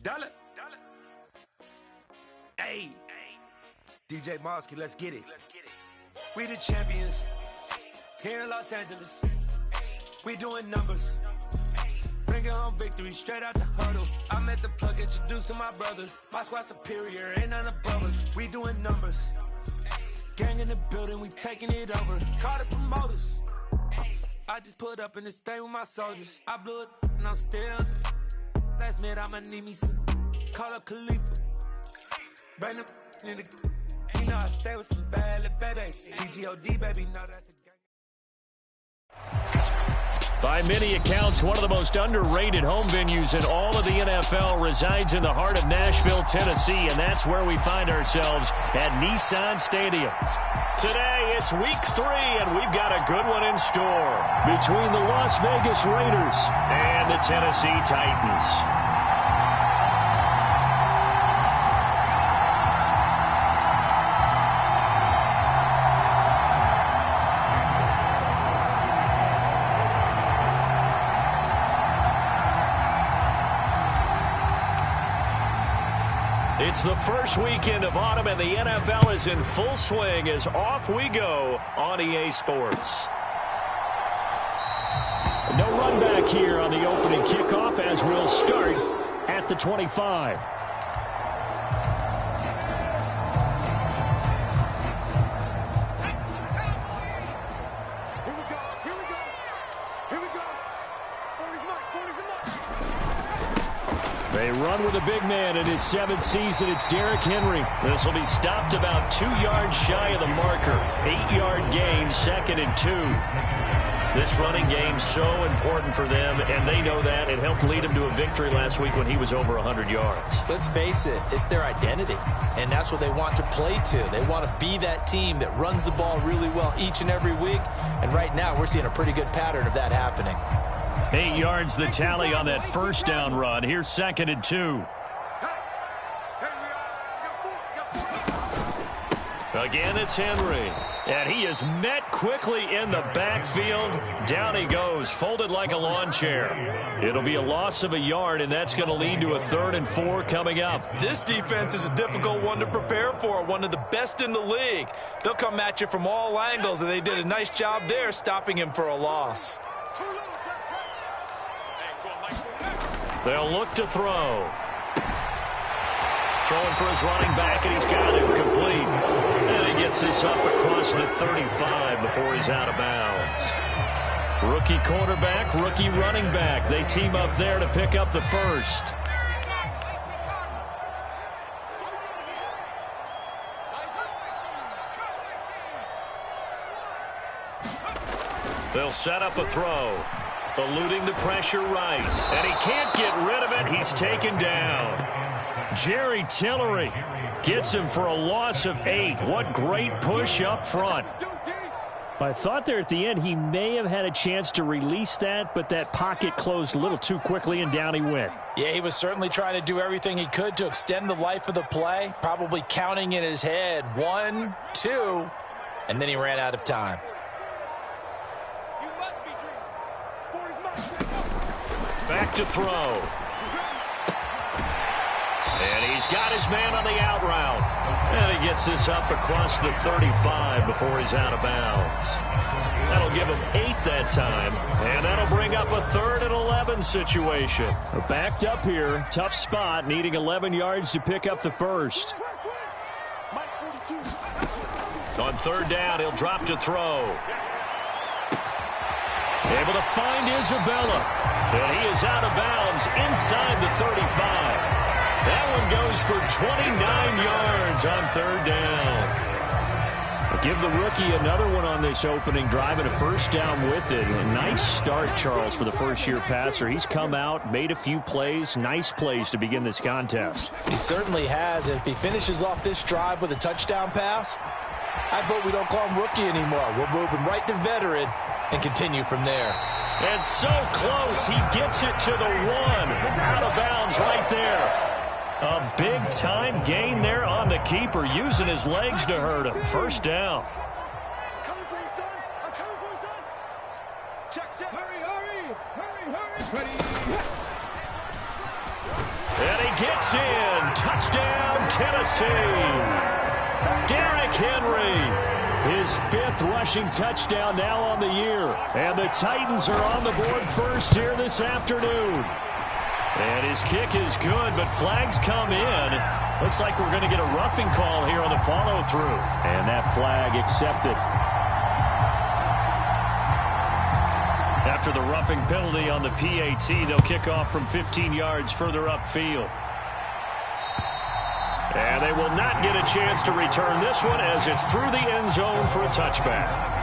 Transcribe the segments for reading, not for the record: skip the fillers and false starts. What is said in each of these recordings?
Dollar. Hey, DJ Mosky, let's get it. We the champions here in Los Angeles. We doing numbers. Bringing home victory straight out the huddle. I met the plug, introduced to my brother. My squad superior, ain't none above us. We doing numbers. Gang in the building, we taking it over. Call the promoters. I just put up in this thing with my soldiers. I blew it and I'm still. Last minute I'ma need me some. Call up Khalifa. Bring them in the. You know I stay with some bad little baby. CGOD baby, no that's a gang. By many accounts, one of the most underrated home venues in all of the NFL resides in the heart of Nashville, Tennessee, and that's where we find ourselves at Nissan Stadium. Today, it's week 3, and we've got a good one in store between the Las Vegas Raiders and the Tennessee Titans. It's the first weekend of autumn, and the NFL is in full swing as off we go on EA Sports. No run back here on the opening kickoff as we'll start at the 25. They run with a big man in his 7th season. It's Derrick Henry. This will be stopped about 2 yards shy of the marker. 8-yard gain, 2nd and 2. This running game so important for them, and they know that. It helped lead him to a victory last week when he was over 100 yards. Let's face it, it's their identity, and that's what they want to play to. They want to be that team that runs the ball really well each and every week, and right now we're seeing a pretty good pattern of that happening. 8 yards the tally on that first down run. Here's 2nd and 2. Again, it's Henry. And he is met quickly in the backfield. Down he goes, folded like a lawn chair. It'll be a loss of a yard, and that's going to lead to a 3rd and 4 coming up. This defense is a difficult one to prepare for, one of the best in the league. They'll come at you from all angles, and they did a nice job there stopping him for a loss. They'll look to throw. Throwing for his running back, and he's got it complete. And he gets this up across the 35 before he's out of bounds. Rookie quarterback, rookie running back. They team up there to pick up the first. They'll set up a throw. Eluding the pressure right. And he can't get rid of it. He's taken down. Jerry Tillery gets him for a loss of 8. What great push up front. I thought there at the end he may have had a chance to release that, but that pocket closed a little too quickly, and down he went. Yeah, he was certainly trying to do everything he could to extend the life of the play, probably counting in his head 1, 2, and then he ran out of time. Back to throw. And he's got his man on the out route. And he gets this up across the 35 before he's out of bounds. That'll give him 8 that time. And that'll bring up a 3rd and 11 situation. Backed up here. Tough spot. Needing 11 yards to pick up the first. On 3rd down, he'll drop to throw. Able to find Isabella. And he is out of bounds inside the 35. That one goes for 29 yards on 3rd down. Give the rookie another one on this opening drive and a first down with it. A nice start, Charles, for the first-year passer. He's come out, made a few plays, nice plays to begin this contest. He certainly has. If he finishes off this drive with a touchdown pass, I vote we don't call him rookie anymore. We'll move him right to veteran and continue from there. And so close, he gets it to the 1. Out of bounds right there. A big-time gain there on the keeper, using his legs to hurt him. First down. I'm coming for you, son. I'm coming for you, son. Check. Hurry. And he gets in. Touchdown, Tennessee. Derrick Henry. His 5th rushing touchdown now on the year. And the Titans are on the board first here this afternoon. And his kick is good, but flags come in. Looks like we're going to get a roughing call here on the follow-through. And that flag accepted. After the roughing penalty on the PAT, they'll kick off from 15 yards further upfield. And they will not get a chance to return this one as it's through the end zone for a touchback.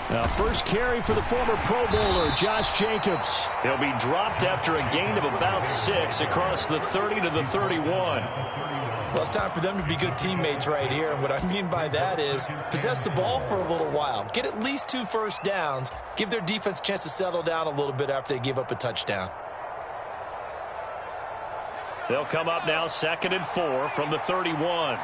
Now, first carry for the former Pro Bowler, Josh Jacobs. He'll be dropped after a gain of about 6 across the 30 to the 31. Well, it's time for them to be good teammates right here. And what I mean by that is possess the ball for a little while. Get at least 2 first downs. Give their defense a chance to settle down a little bit after they give up a touchdown. They'll come up now 2nd and 4 from the 31.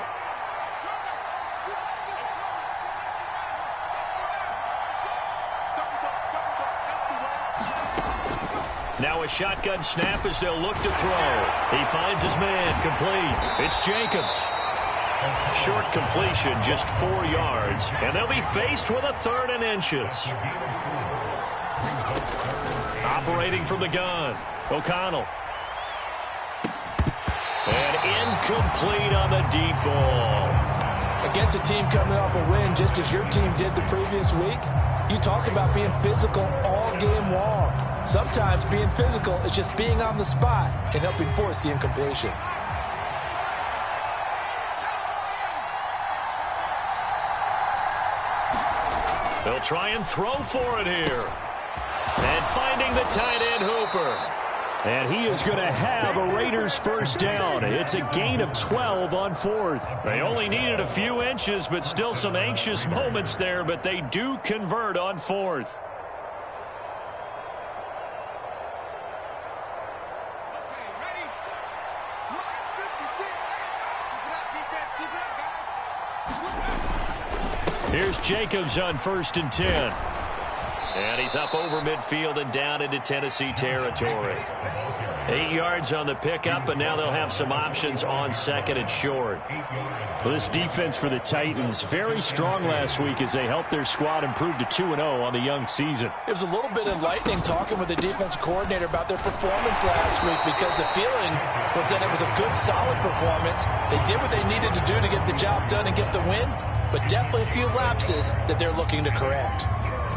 Now a shotgun snap as they'll look to throw. He finds his man, complete. It's Jacobs. Short completion, just 4 yards. And they'll be faced with a 3rd and inches. Operating from the gun, O'Connell. And incomplete on the deep ball. Against a team coming off a win just as your team did the previous week, you talk about being physical all game long. Sometimes being physical is just being on the spot and helping force the incompletion. They'll try and throw for it here. And finding the tight end Hooper. And he is going to have a Raiders first down. It's a gain of 12 on 4th. They only needed a few inches, but still some anxious moments there, but they do convert on 4th. Here's Jacobs on 1st and 10. And he's up over midfield and down into Tennessee territory. 8 yards on the pickup, and now they'll have some options on 2nd and short. Well, this defense for the Titans, very strong last week as they helped their squad improve to 2-0 on the young season. It was a little bit enlightening talking with the defense coordinator about their performance last week because the feeling was that it was a good, solid performance. They did what they needed to do to get the job done and get the win, but definitely a few lapses that they're looking to correct.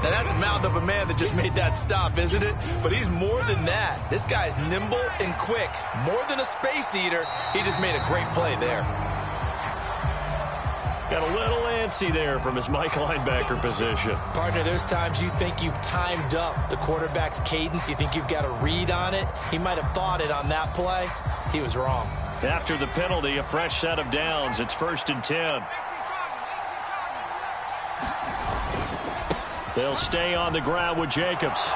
Now, that's a mountain of a man that just made that stop, isn't it? But he's more than that. This guy's nimble and quick. More than a space eater, he just made a great play there. Got a little antsy there from his Mike linebacker position. Partner, there's times you think you've timed up the quarterback's cadence. You think you've got a read on it. He might have thought it on that play. He was wrong. After the penalty, a fresh set of downs. It's 1st and 10. They'll stay on the ground with Jacobs.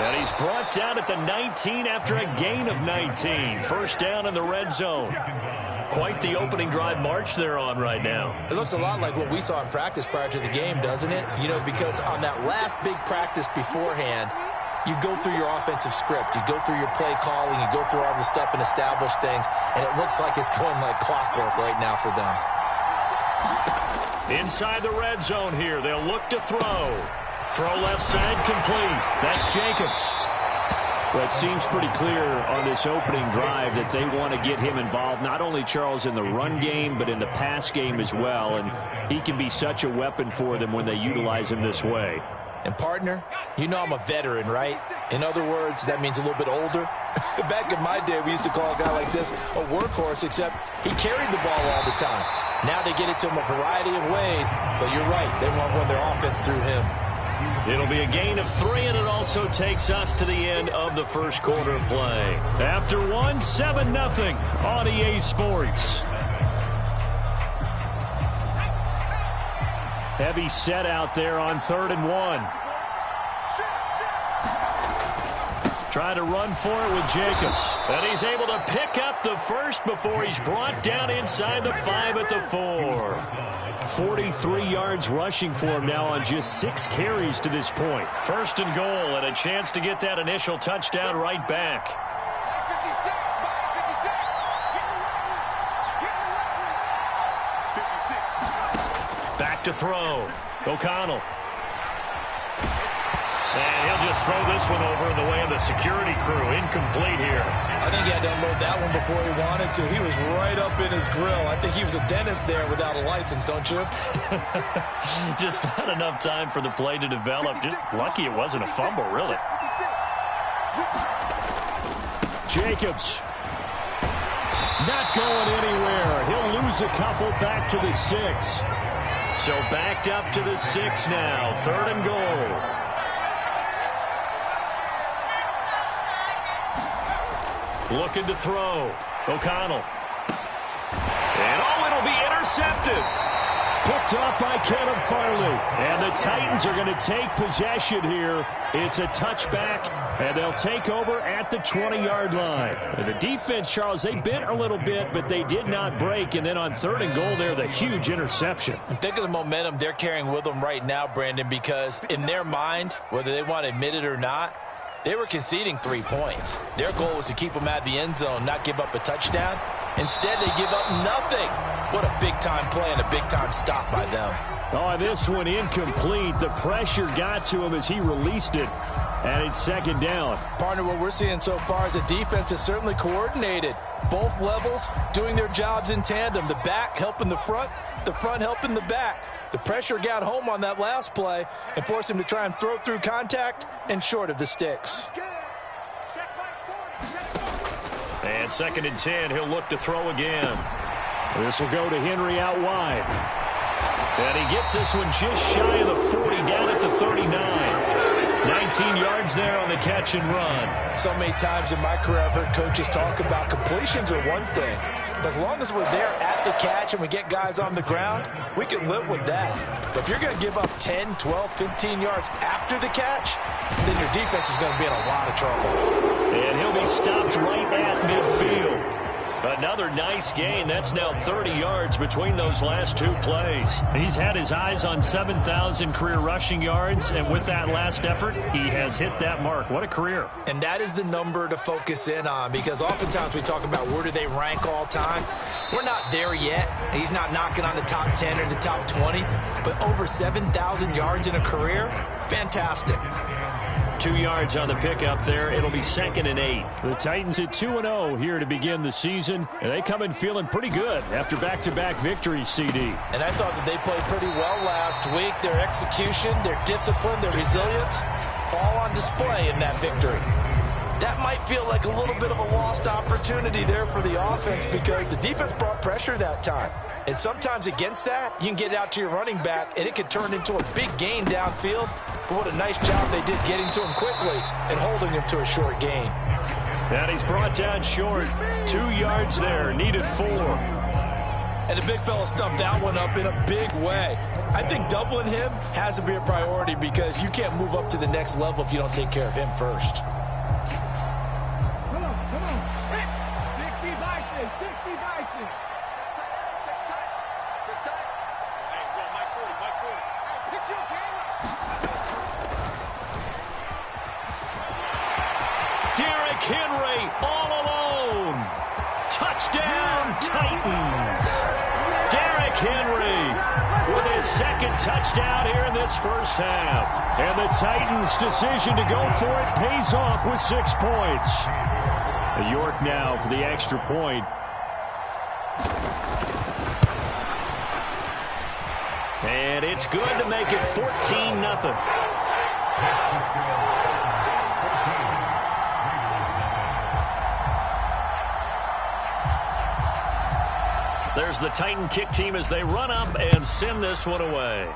And he's brought down at the 19 after a gain of 19. First down in the red zone. Quite the opening drive march they're on right now. It looks a lot like what we saw in practice prior to the game, doesn't it? You know, because on that last big practice beforehand, you go through your offensive script. You go through your play calling. You go through all the stuff and establish things. And it looks like it's going like clockwork right now for them. Inside the red zone here. They'll look to throw. Throw left side complete. That's Jacobs. Well, it seems pretty clear on this opening drive that they want to get him involved, not only, Charles, in the run game, but in the pass game as well. And he can be such a weapon for them when they utilize him this way. And, partner, you know I'm a veteran, right? In other words, that means a little bit older. Back in my day, we used to call a guy like this a workhorse, except he carried the ball all the time. Now they get it to him a variety of ways, but you're right. They want to run their offense through him. It'll be a gain of 3, and it also takes us to the end of the first quarter of play. After 1, 7-0 on EA Sports. Heavy set out there on 3rd and 1. Trying to run for it with Jacobs. And he's able to pick up the first before he's brought down inside the 5 at the 4. 43 yards rushing for him now on just 6 carries to this point. 1st and goal, and a chance to get that initial touchdown right back. Back to throw. O'Connell. And he'll just throw this one over in the way of the security crew. Incomplete here. I think he had to unload that one before he wanted to. He was right up in his grill. I think he was a dentist there without a license, don't you? Just not enough time for the play to develop. Just lucky it wasn't a fumble, really. Jacobs. Not going anywhere. He'll lose a couple back to the 6. So backed up to the 6 now. 3rd and goal. Looking to throw. O'Connell. And it'll be intercepted. Picked off by Kevin Farley. And the Titans are going to take possession here. It's a touchback, and they'll take over at the 20-yard line. And the defense, Charles, they bent a little bit, but they did not break. And then on 3rd and goal there, the huge interception. Think of the momentum they're carrying with them right now, Brandon, because in their mind, whether they want to admit it or not, they were conceding 3 points. Their goal was to keep them at the end zone, not give up a touchdown. Instead, they give up nothing. What a big-time play and a big-time stop by them. Oh, this one incomplete. The pressure got to him as he released it, and it's 2nd down. Partner, what we're seeing so far is the defense is certainly coordinated. Both levels doing their jobs in tandem. The back helping the front helping the back. The pressure got home on that last play and forced him to try and throw through contact and short of the sticks. And 2nd and 10, he'll look to throw again. This will go to Henry out wide. And he gets this one just shy of the 40, down at the 39. 19 yards there on the catch and run. So many times in my career I've heard coaches talk about completions are one thing. But as long as we're there at the catch and we get guys on the ground, we can live with that. But if you're going to give up 10, 12, 15 yards after the catch, then your defense is going to be in a lot of trouble. And he'll be stopped right at midfield. Another nice gain. That's now 30 yards between those last 2 plays. He's had his eyes on 7,000 career rushing yards, and with that last effort, he has hit that mark. What a career. And that is the number to focus in on, because oftentimes we talk about where do they rank all time. We're not there yet. He's not knocking on the top 10 or the top 20, but over 7,000 yards in a career, fantastic. 2 yards on the pickup there. It'll be 2nd and 8. The Titans at 2-0 here to begin the season, and they come in feeling pretty good after back-to-back victories, CD. And I thought that they played pretty well last week. Their execution, their discipline, their resilience, all on display in that victory. That might feel like a little bit of a lost opportunity there for the offense because the defense brought pressure that time. And sometimes against that, you can get out to your running back, and it could turn into a big gain downfield. But what a nice job they did getting to him quickly and holding him to a short gain. And he's brought down short. 2 yards there, needed 4. And the big fella stuffed that one up in a big way. I think doubling him has to be a priority because you can't move up to the next level if you don't take care of him first. Henry all alone. Touchdown, Titans. Derrick Henry with his 2nd touchdown here in this first half. And the Titans' decision to go for it pays off with 6 points. York now for the extra point. And it's good to make it 14-0. There's the Titan kick team as they run up and send this one away.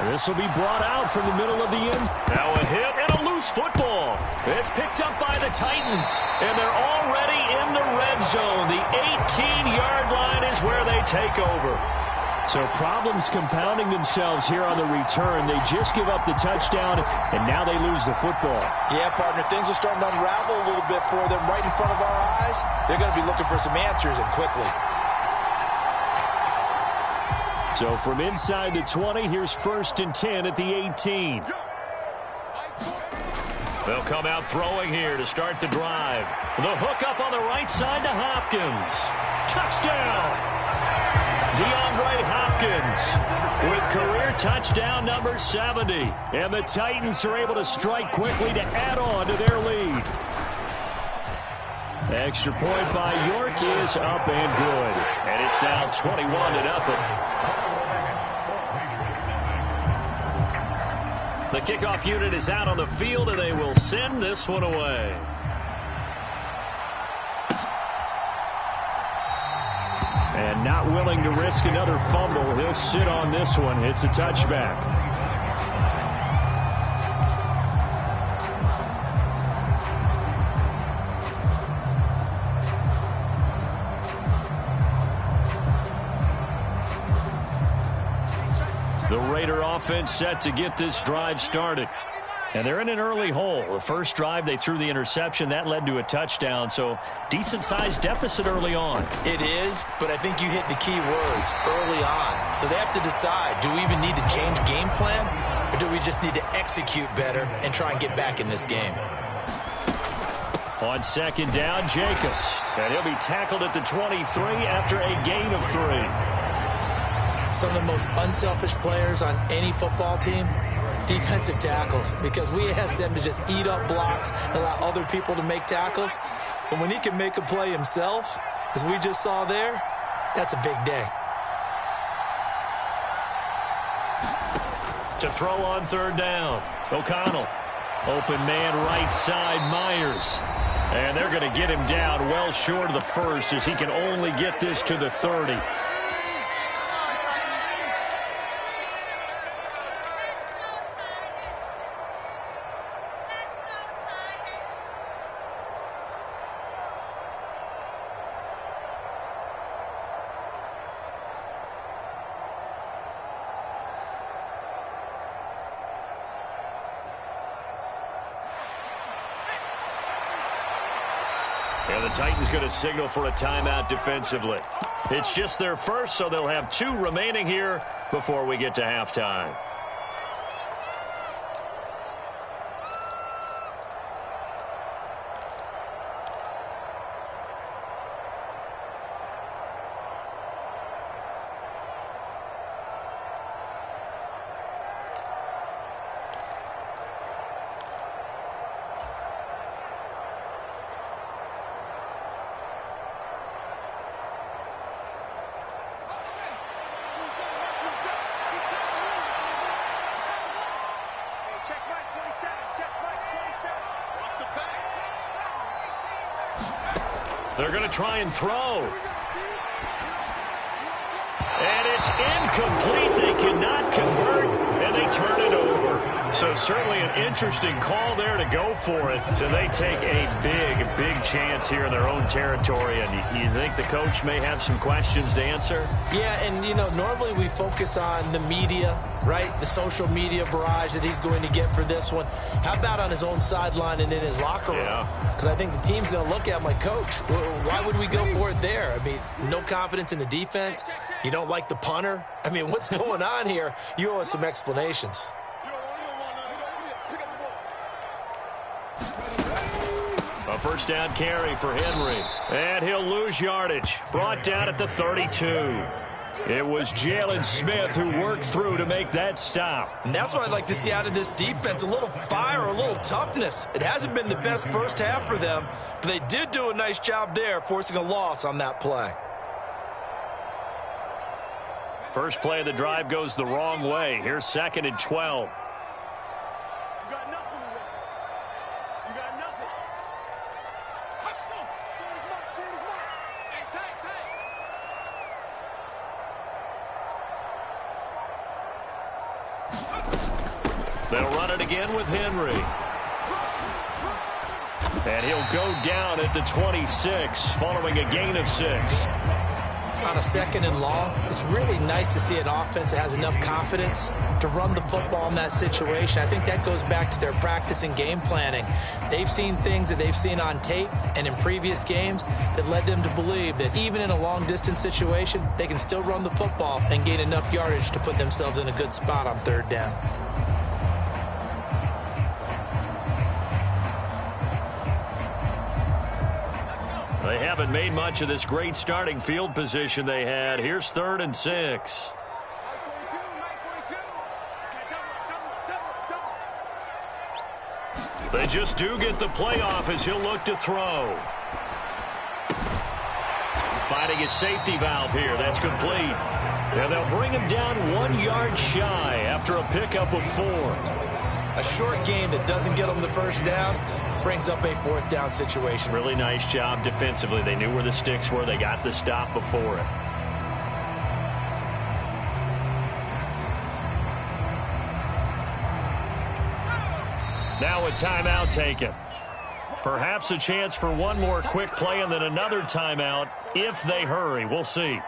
This will be brought out from the middle of the end. Now a hit and a loose football. It's picked up by the Titans, and they're already in the red zone. The 18-yard line is where they take over. So problems compounding themselves here on the return. They just give up the touchdown, and now they lose the football. Yeah, partner, things are starting to unravel a little bit for them right in front of our eyes. They're going to be looking for some answers, and quickly. So from inside the 20, here's 1st and 10 at the 18. They'll come out throwing here to start the drive. The hook up on the right side to Hopkins. Touchdown! DeAndre Hopkins with career touchdown number 70. And the Titans are able to strike quickly to add on to their lead. The extra point by York is up and good. And it's now 21-0. The kickoff unit is out on the field, and they will send this one away. And not willing to risk another fumble, he'll sit on this one. It's a touchback. The Raider offense set to get this drive started. And they're in an early hole. The first drive, they threw the interception. That led to a touchdown. So decent-sized deficit early on. It is, but I think you hit the key words, early on. So they have to decide, do we even need to change game plan? Or do we just need to execute better and try and get back in this game? On 2nd down, Jacobs. And he'll be tackled at the 23 after a gain of 3. Some of the most unselfish players on any football team, defensive tackles, because we ask them to just eat up blocks and allow other people to make tackles. But when he can make a play himself, as we just saw there, that's a big day. To throw on 3rd down, O'Connell. Open man right side, Myers. And they're going to get him down well short of the first as he can only get this to the 30. And the Titans going to signal for a timeout defensively. It's just their first, so they'll have 2 remaining here before we get to halftime. They're going to try and throw. And it's incomplete. They cannot convert, and they turn it over. So certainly an interesting call there to go for it. So they take a big chance here in their own territory. And you think the coach may have some questions to answer? Yeah, and, you know, normally we focus on the media, right? The social media barrage that he's going to get for this one. How about on his own sideline and in his locker room? Because I think the team's going to look at him like, Coach, why would we go for it there? I mean, no confidence in the defense. You don't like the punter? I mean, what's going on here? You owe us some explanations. A first down carry for Henry. And he'll lose yardage. Brought down at the 32. It was Jalen Smith who worked through to make that stop. And that's what I'd like to see out of this defense, a little fire, a little toughness. It hasn't been the best first half for them, but they did do a nice job there, forcing a loss on that play. First play of the drive goes the wrong way. Here's 2nd and 12. again with Henry. And he'll go down at the 26 following a gain of 6. On a 2nd and long, it's really nice to see an offense that has enough confidence to run the football in that situation. I think that goes back to their practice and game planning. They've seen things that they've seen on tape and in previous games that led them to believe that even in a long-distance situation, they can still run the football and gain enough yardage to put themselves in a good spot on 3rd down. They haven't made much of this great starting field position they had. Here's 3rd and 6. They just do get the playoff as he'll look to throw. Finding his safety valve here. That's complete. And they'll bring him down 1 yard shy after a pickup of 4. A short game that doesn't get them the 1st down brings up a 4th down situation. Really nice job defensively. They knew where the sticks were. They got the stop before it. Now a timeout taken. Perhaps a chance for one more quick play and then another timeout if they hurry. We'll see.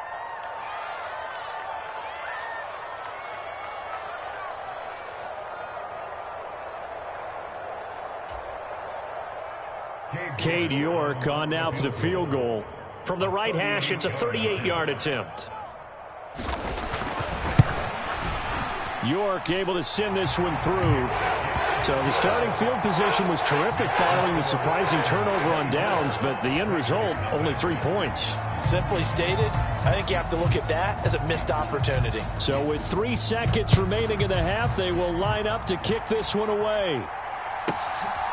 Cade York on now for the field goal. From the right hash, it's a 38-yard attempt. York able to send this one through. So the starting field position was terrific following the surprising turnover on downs, but the end result, only 3 points. Simply stated, I think you have to look at that as a missed opportunity. So with 3 seconds remaining in the half, they will line up to kick this one away.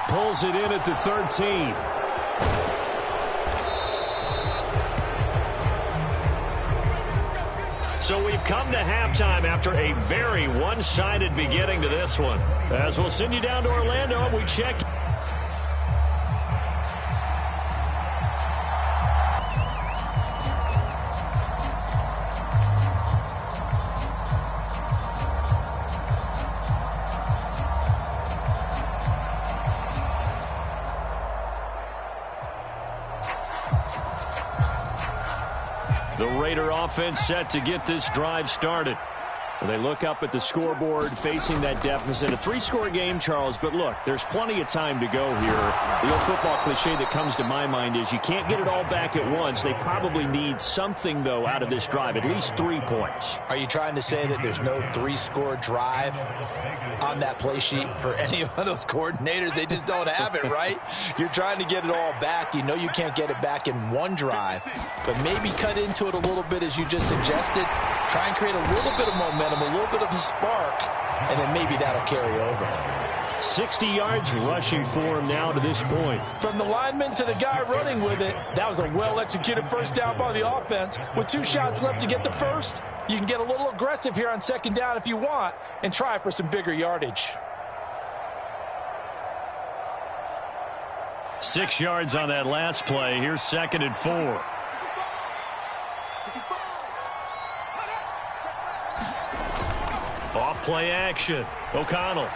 Pulls it in at the 13. So we've come to halftime after a very one-sided beginning to this one. As we'll send you down to Orlando and we check. The Raider offense set to get this drive started. Well, they look up at the scoreboard facing that deficit. A 3-score game, Charles, but look, there's plenty of time to go here. The old football cliche that comes to my mind is you can't get it all back at once. They probably need something, though, out of this drive, at least 3 points. Are you trying to say that there's no 3-score drive on that play sheet for any of those coordinators? They just don't have it, right? You're trying to get it all back. You know you can't get it back in one drive, but maybe cut into it a little bit as you just suggested. Try and create a little bit of momentum, a little bit of a spark, and then maybe that'll carry over. 60 yards rushing for him now to this point. From the lineman to the guy running with it, that was a well-executed 1st down by the offense. With 2 shots left to get the first, you can get a little aggressive here on 2nd down if you want and try for some bigger yardage. 6 yards on that last play. Here's 2nd and 4. Off play action. O'Connell.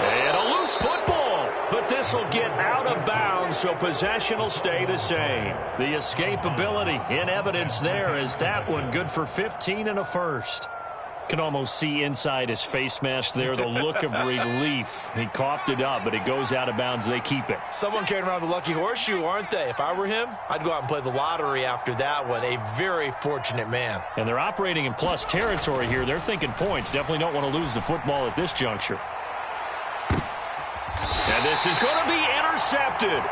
And a loose football. But this will get out of bounds, so possession will stay the same. The escapability in evidence there is that one good for 15 and a first. Can almost see inside his face mask there the look of relief. He coughed it up, but it goes out of bounds. They keep it. Someone carrying around the lucky horseshoe, aren't they? If I were him, I'd go out and play the lottery after that one. A very fortunate man. And they're operating in plus territory here. They're thinking points. Definitely don't want to lose the football at this juncture. And this is going to be intercepted.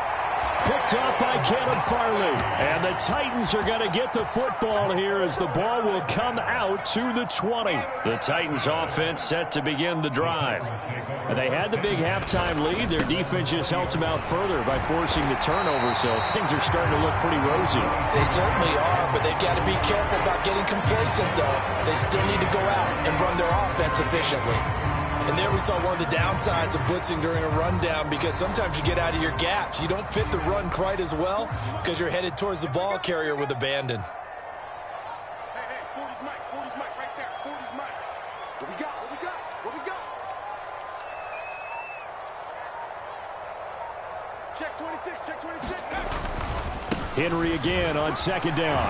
Picked off by Caleb Farley. And the Titans are going to get the football here as the ball will come out to the 20. The Titans offense set to begin the drive. And they had the big halftime lead. Their defense just helped them out further by forcing the turnover, so things are starting to look pretty rosy. They certainly are, but they've got to be careful about getting complacent, though. They still need to go out and run their offense efficiently. And there we saw one of the downsides of blitzing during a rundown, because sometimes you get out of your gaps. You don't fit the run quite as well because you're headed towards the ball carrier with abandon. Hey, 40's Mike, right there, 40's Mike. What we got? Check 26, check 26. Henry again on second down.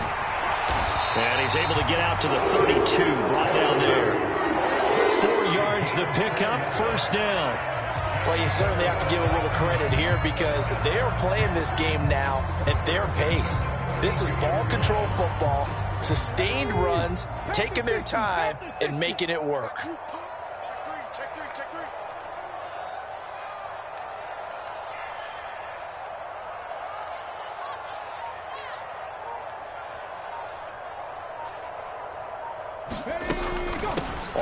And he's able to get out to the 32, brought down there. 4 yards the pickup, first down. Well, you certainly have to give a little credit here because they are playing this game now at their pace. This is ball control football, sustained runs, taking their time, and making it work. Check three.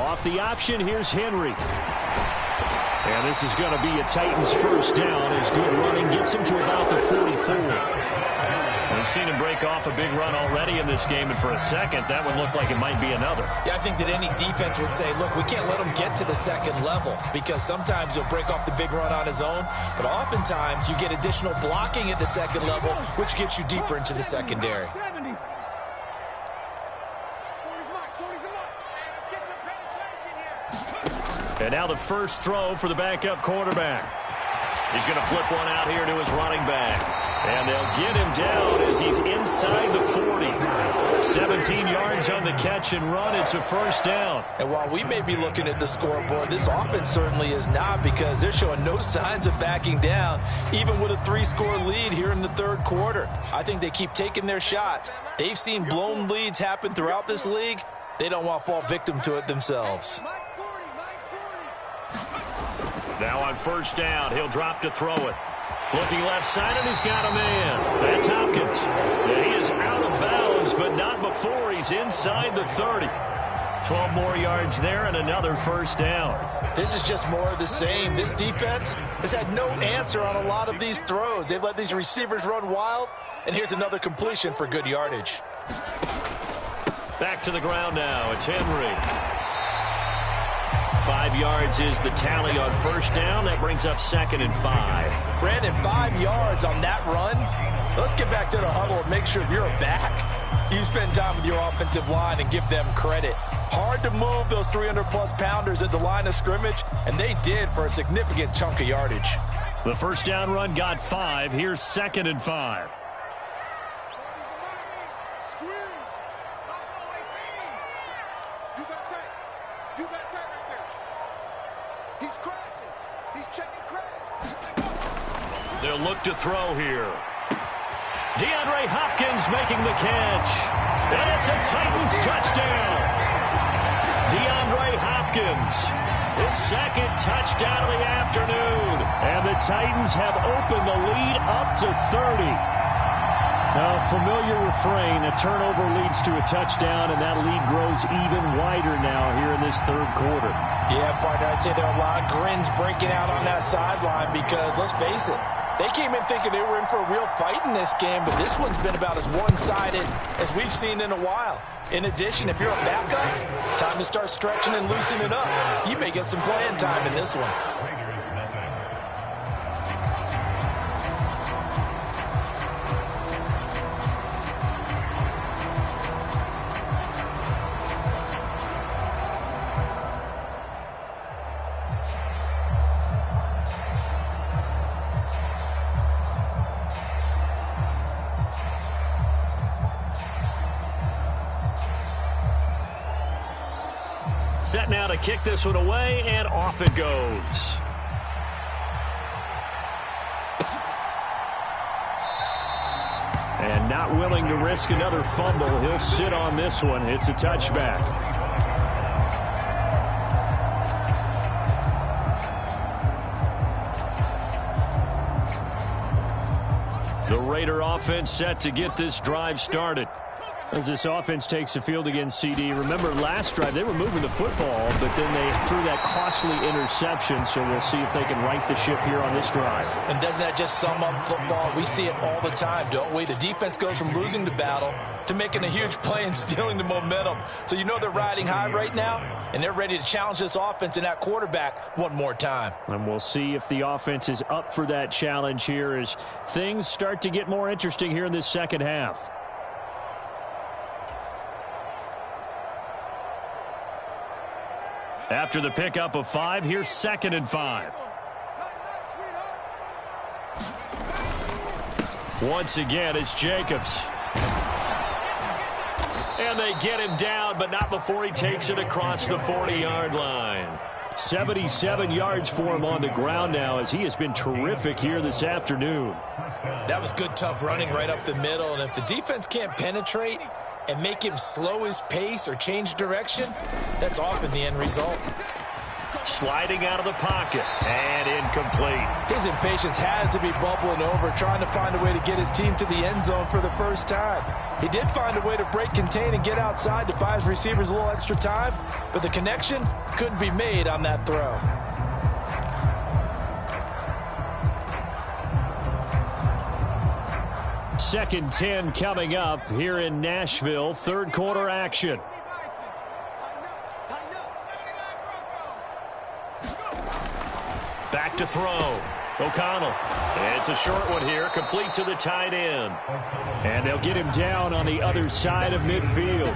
Off the option, here's Henry. And this is going to be a Titans first down as good running gets him to about the 44. We've seen him break off a big run already in this game, and for a second, that would look like it might be another. Yeah, I think that any defense would say, look, we can't let him get to the second level because sometimes he'll break off the big run on his own, but oftentimes you get additional blocking at the second level, which gets you deeper into the secondary. And now the first throw for the backup quarterback. He's going to flip one out here to his running back. And they'll get him down as he's inside the 40. 17 yards on the catch and run. It's a first down. And while we may be looking at the scoreboard, this offense certainly is not because they're showing no signs of backing down, even with a 3-score lead here in the third quarter. I think they keep taking their shots. They've seen blown leads happen throughout this league. They don't want to fall victim to it themselves. Now on first down, he'll drop to throw it. Looking left side, and he's got a man. That's Hopkins. And he is out of bounds, but not before he's inside the 30. 12 more yards there and another first down. This is just more of the same. This defense has had no answer on a lot of these throws. They've let these receivers run wild, and here's another completion for good yardage. Back to the ground now. It's Henry. 5 yards is the tally on first down. That brings up 2nd and 5. Brandon, 5 yards on that run. Let's get back to the huddle and make sure if you're a back, you spend time with your offensive line and give them credit. Hard to move those 300-plus pounders at the line of scrimmage, and they did for a significant chunk of yardage. The first down run got 5. Here's 2nd and 5. They'll look to throw here. DeAndre Hopkins making the catch. And it's a Titans touchdown. DeAndre Hopkins, his 2nd touchdown of the afternoon. And the Titans have opened the lead up to 30. Now, familiar refrain, a turnover leads to a touchdown, and that lead grows even wider now here in this third quarter. Yeah, partner, I'd say there are a lot of grins breaking out on that sideline because, let's face it, they came in thinking they were in for a real fight in this game, but this one's been about as one-sided as we've seen in a while. In addition, if you're a backup, time to start stretching and loosening up. You may get some playing time in this one. Set now to kick this one away, and off it goes. And not willing to risk another fumble, he'll sit on this one. It's a touchback. The Raider offense set to get this drive started. As this offense takes the field against CD, remember last drive they were moving the football, but then they threw that costly interception, so we'll see if they can right the ship here on this drive. And doesn't that just sum up football? We see it all the time, don't we? The defense goes from losing the battle to making a huge play and stealing the momentum. So you know they're riding high right now, and they're ready to challenge this offense and that quarterback one more time. And we'll see if the offense is up for that challenge here as things start to get more interesting here in this second half. After the pickup of 5, here's 2nd and 5. Once again, it's Jacobs. And they get him down, but not before he takes it across the 40-yard line. 77 yards for him on the ground now, as he has been terrific here this afternoon. That was good, tough running right up the middle. And if the defense can't penetrate and make him slow his pace or change direction, that's often the end result. Sliding out of the pocket and incomplete. His impatience has to be bubbling over, trying to find a way to get his team to the end zone for the first time. He did find a way to break contain and get outside to buy his receivers a little extra time, but the connection couldn't be made on that throw. Second 10 coming up here in Nashville. Third quarter action. Back to throw. O'Connell. It's a short one here, complete to the tight end. And they'll get him down on the other side of midfield.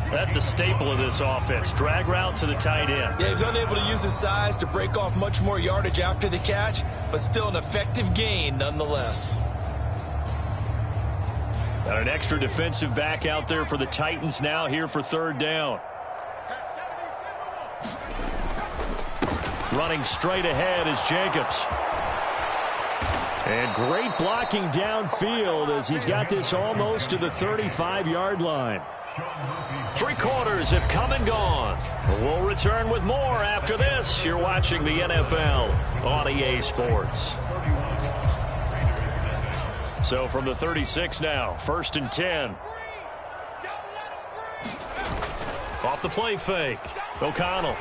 That's a staple of this offense. Drag route to the tight end. Yeah, he's unable to use his size to break off much more yardage after the catch, but still an effective gain nonetheless. Got an extra defensive back out there for the Titans now here for third down. Running straight ahead is Jacobs. And great blocking downfield as he's got this almost to the 35-yard line. 3 quarters have come and gone. We'll return with more after this. You're watching the NFL on EA Sports. So from the 36 now, 1st and 10. Off the play fake. O'Connell.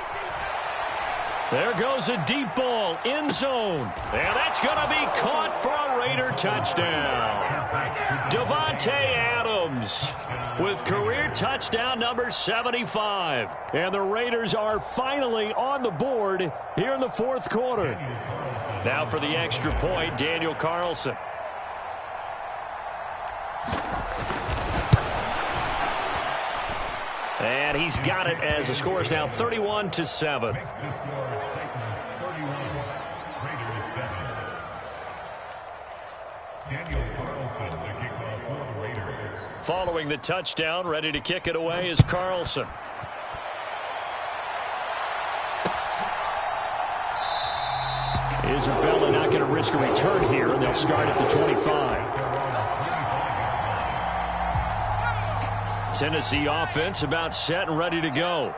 There goes a deep ball, end zone. And that's going to be caught for a Raider touchdown. Davante Adams with career touchdown number 75. And the Raiders are finally on the board here in the fourth quarter. Now for the extra point, Daniel Carlson. And he's got it as the score is now 31-7. Following the touchdown, ready to kick it away is Carlson. Isabella not going to risk a return here, and they'll start at the 25. Tennessee offense about set and ready to go.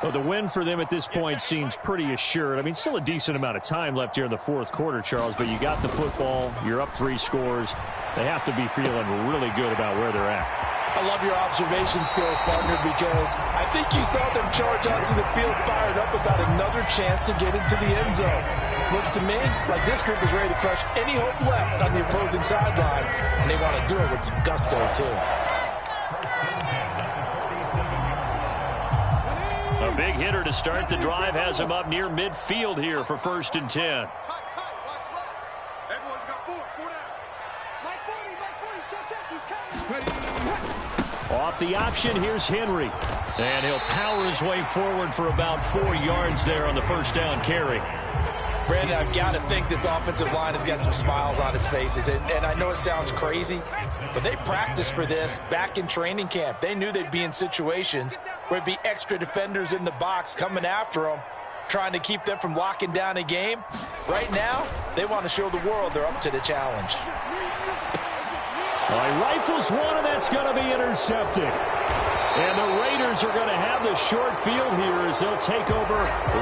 Well, the win for them at this point seems pretty assured. I mean, still a decent amount of time left here in the fourth quarter, Charles, but you got the football, you're up 3 scores. They have to be feeling really good about where they're at. I love your observation skills, partner, because I think you saw them charge onto the field fired up about another chance to get into the end zone. Looks to me like this group is ready to crush any hope left on the opposing sideline, and they want to do it with some gusto, too. A big hitter to start the drive has him up near midfield here for 1st and 10. Off the option, here's Henry. And he'll power his way forward for about 4 yards there on the first down carry. Brandon, I've got to think this offensive line has got some smiles on its faces. And I know it sounds crazy, but they practiced for this back in training camp. They knew they'd be in situations where there'd be extra defenders in the box coming after them, trying to keep them from locking down a game. Right now, they want to show the world they're up to the challenge. Well, he rifles one, and that's going to be intercepted. And the Raiders are going to have the short field here as they'll take over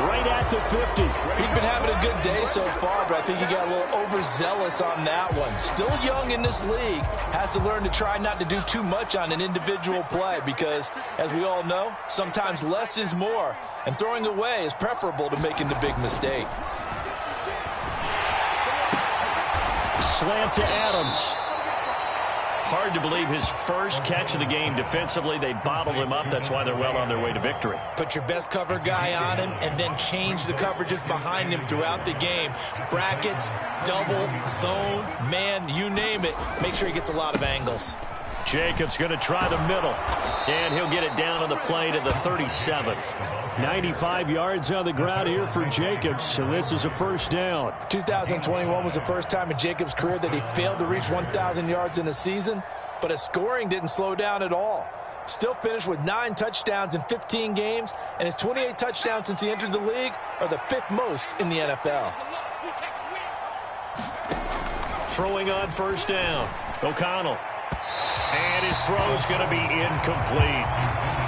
right at the 50. He's been having a good day so far, but I think he got a little overzealous on that one. Still young in this league, has to learn to try not to do too much on an individual play because, as we all know, sometimes less is more, and throwing away is preferable to making the big mistake. Slant to Adams. Hard to believe his first catch of the game defensively. They bottled him up. That's why they're well on their way to victory. Put your best cover guy on him and then change the coverages behind him throughout the game. Brackets, double, zone, man, you name it. Make sure he gets a lot of angles. Jacobs going to try the middle. And he'll get it down on the play to the 37. 95 yards on the ground here for Jacobs, and this is a first down. 2021 was the first time in Jacobs' career that he failed to reach 1,000 yards in a season, but his scoring didn't slow down at all. Still finished with 9 touchdowns in 15 games, and his 28 touchdowns since he entered the league are the 5th most in the NFL. Throwing on first down, O'Connell. And his throw's going to be incomplete.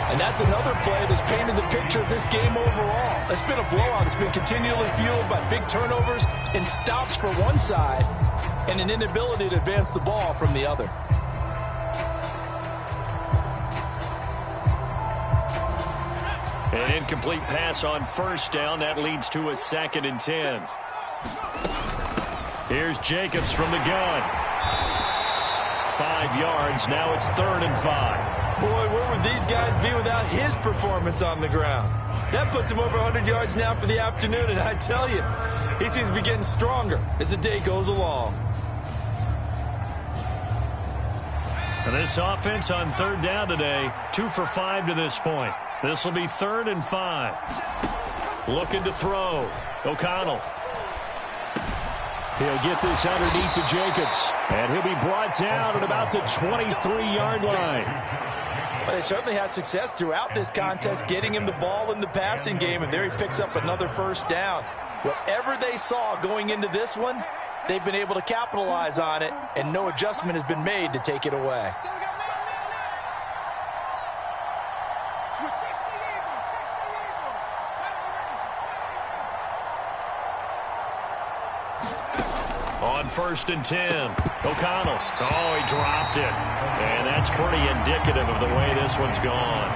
And that's another play that's painted the picture of this game overall. It's been a blowout. It's been continually fueled by big turnovers and stops for one side and an inability to advance the ball from the other. An incomplete pass on first down. That leads to a 2nd and 10. Here's Jacobs from the gun. 5 yards. Now it's 3rd and 5. Boy, where would these guys be without his performance on the ground? That puts him over 100 yards now for the afternoon, and I tell you, he seems to be getting stronger as the day goes along. And this offense on 3rd down today, 2 for 5 to this point. This will be 3rd and 5. Looking to throw. O'Connell. He'll get this underneath to Jacobs, and he'll be brought down at about the 23-yard line. Well, they certainly had success throughout this contest getting him the ball in the passing game, and there he picks up another first down. Whatever they saw going into this one, they've been able to capitalize on it, and no adjustment has been made to take it away. On 1st and 10, O'Connell. Oh, he dropped it. And that's pretty indicative of the way this one's gone.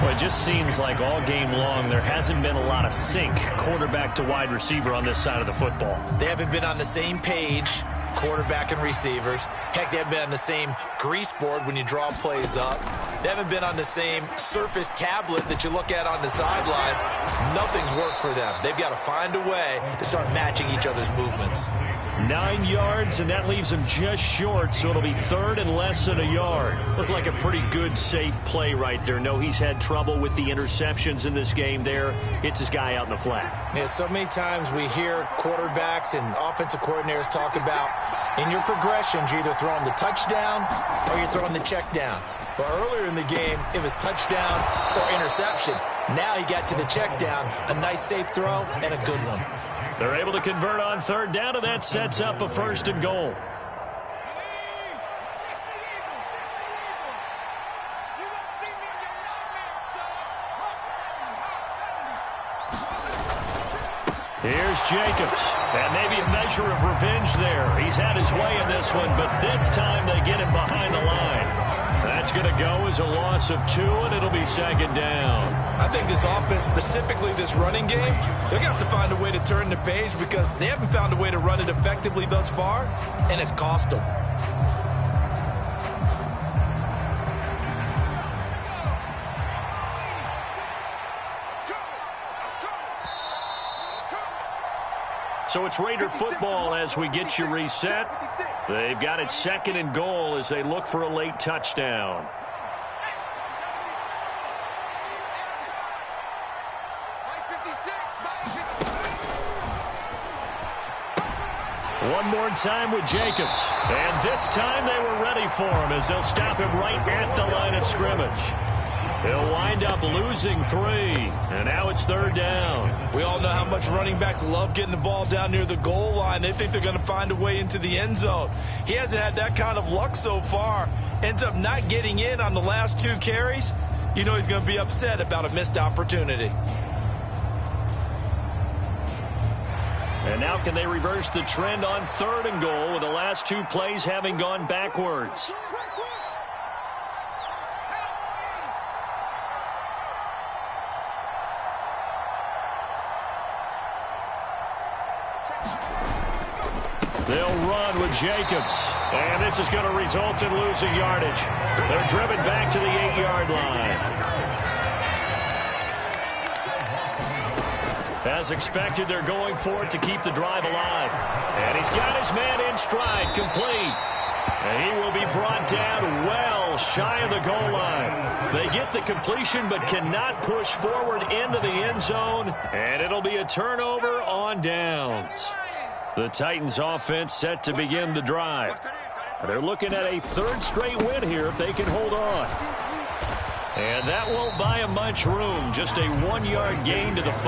Well, it just seems like all game long there hasn't been a lot of sync quarterback to wide receiver on this side of the football. They haven't been on the same page, quarterback and receivers. Heck, they haven't been on the same grease board when you draw plays up. They haven't been on the same surface tablet that you look at on the sidelines. Nothing's worked for them. They've got to find a way to start matching each other's movements. 9 yards, and that leaves him just short, so it'll be 3rd and less than a yard. Looked like a pretty good, safe play right there. No, he's had trouble with the interceptions in this game there. Hits his guy out in the flat. Yeah, so many times we hear quarterbacks and offensive coordinators talk about in your progressions, you're either throwing the touchdown or you're throwing the check down. But earlier in the game, it was touchdown or interception. Now he got to the check down, a nice safe throw, and a good one. They're able to convert on 3rd down, and that sets up a 1st and goal. Here's Jacobs, and maybe a measure of revenge there. He's had his way in this one, but this time they get him behind the line. That's going to go as a loss of 2, and it'll be 2nd down. I think this offense, specifically this running game, they're going to have to find a way to turn the page because they haven't found a way to run it effectively thus far, and it's cost them. So it's Raider football as we get you reset. They've got it 2nd and goal as they look for a late touchdown. One more time with Jacobs. And this time they were ready for him as they'll stop him right at the line of scrimmage. He'll wind up losing 3, and now it's 3rd down. We all know how much running backs love getting the ball down near the goal line. They think they're going to find a way into the end zone. He hasn't had that kind of luck so far. Ends up not getting in on the last 2 carries. You know he's going to be upset about a missed opportunity. And now can they reverse the trend on 3rd and goal with the last 2 plays having gone backwards? They'll run with Jacobs. And this is going to result in losing yardage. They're driven back to the 8-yard line. As expected, they're going for it to keep the drive alive. And he's got his man in stride, complete. And he will be brought down well shy of the goal line. They get the completion but cannot push forward into the end zone, and it'll be a turnover on downs. The Titans offense set to begin the drive. They're looking at a third straight win here if they can hold on. And that won't buy them much room. Just a 1-yard gain to the 5.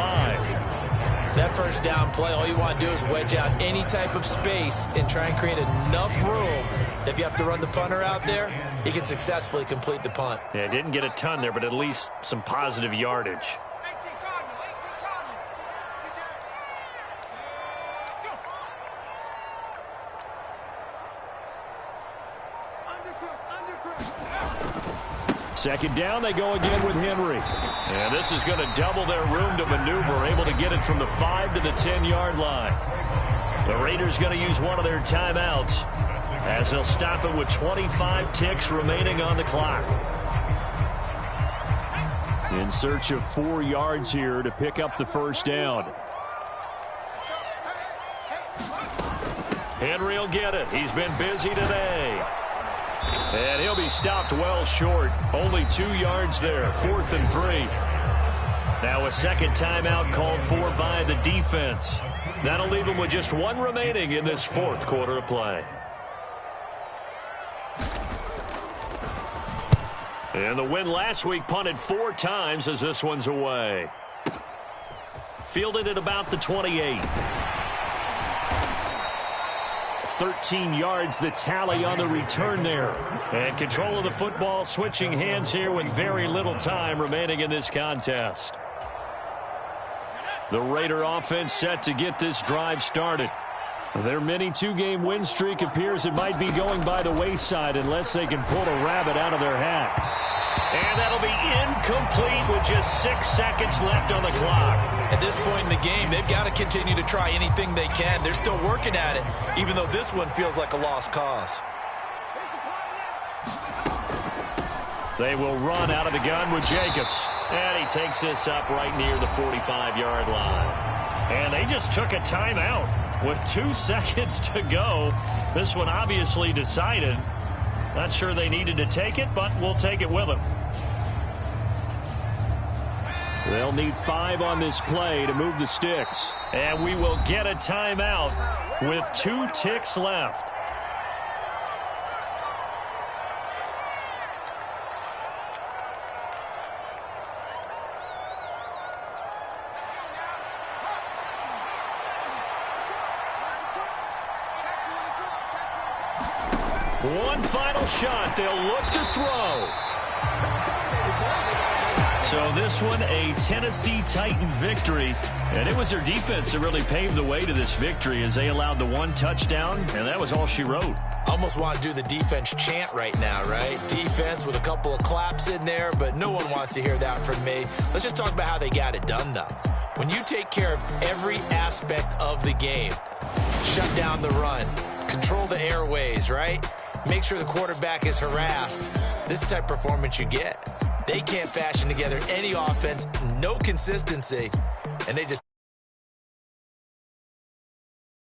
That first down play, all you want to do is wedge out any type of space and try and create enough room. If you have to run the punter out there, he can successfully complete the punt. Yeah, didn't get a ton there, but at least some positive yardage. Second down, they go again with Henry. And this is going to double their room to maneuver, able to get it from the 5 to the 10-yard line. The Raiders going to use one of their timeouts as they'll stop it with 25 ticks remaining on the clock. In search of 4 yards here to pick up the first down. Henry will get it. He's been busy today. And he'll be stopped well short. Only 2 yards there. 4th and 3. Now a second timeout called for by the defense. That'll leave them with just 1 remaining in this 4th quarter of play. And the win last week punted 4 times as this one's away. Fielded at about the 28. 13 yards the tally on the return there. And control of the football switching hands here with very little time remaining in this contest. The Raider offense set to get this drive started. Their mini 2-game win streak appears it might be going by the wayside unless they can pull a rabbit out of their hat. And that'll be incomplete with just 6 seconds left on the clock. At this point in the game, they've got to continue to try anything they can. They're still working at it, even though this one feels like a lost cause. They will run out of the gun with Jacobs. And he takes this up right near the 45-yard line. And they just took a timeout with 2 seconds to go. This one obviously decided. Not sure they needed to take it, but we'll take it with them. They'll need 5 on this play to move the sticks. And we will get a timeout with 2 ticks left. One final shot. They'll look to throw. So this one, a Tennessee Titan victory. And it was their defense that really paved the way to this victory as they allowed the 1 touchdown, and that was all she wrote. Almost want to do the defense chant right now, right? Defense with a couple of claps in there, but no one wants to hear that from me. Let's just talk about how they got it done, though. When you take care of every aspect of the game, shut down the run, control the airways, right? Make sure the quarterback is harassed. This type of performance you get. They can't fashion together any offense, no consistency, and they just